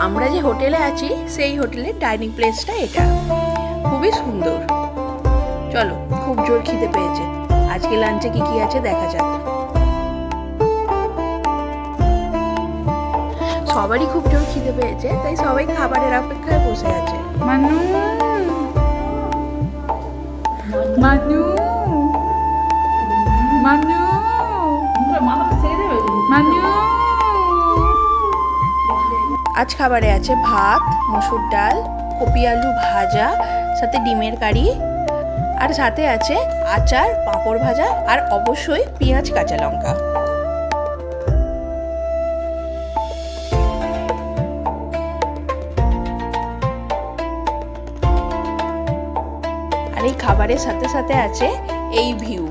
আমরা যে হোটেলে আছি সেই হোটেলের ডাইনিং প্লেসটা এটা, খুবই সুন্দর। চলো, খুব জোর খিদে পেয়েছে, আজকে লাঞ্চে কি কি আছে দেখা যাক। সবারই খুব জোর খিদে পেয়েছে, তাই সবাই খাবারের অপেক্ষায় বসে আছে। মানু মানু মানু মানু। আজ খাবারে আছে ভাত, মসুর ডাল, কপি আলু ভাজা, সাথে ডিমের কারি, আর সাথে আছে আচার, পাঁপড় ভাজা, আর অবশ্যই পেঁয়াজ কাঁচা লঙ্কা। আর এই খাবারের সাথে সাথে আছে এই ভিউ।